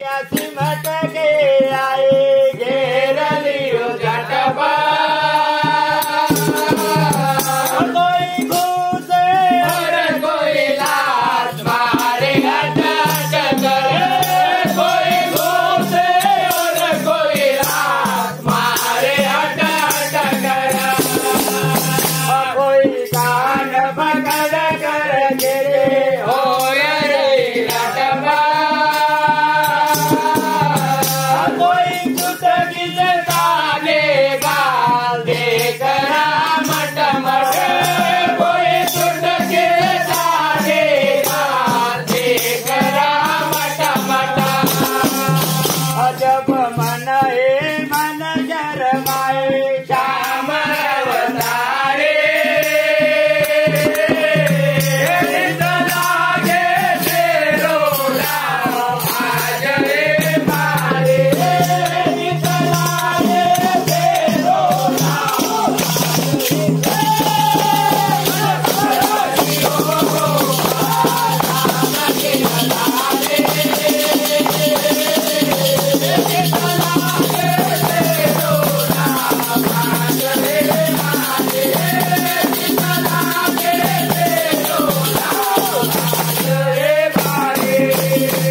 सिमट के आए घेर लियो झटपट। कोई घूसे और कोई लात मारे अटक करे। कोई घूसे और कोई लात मारे अटक करे। कोई कान पकड़ कर गिरे हो रे लटपट। जब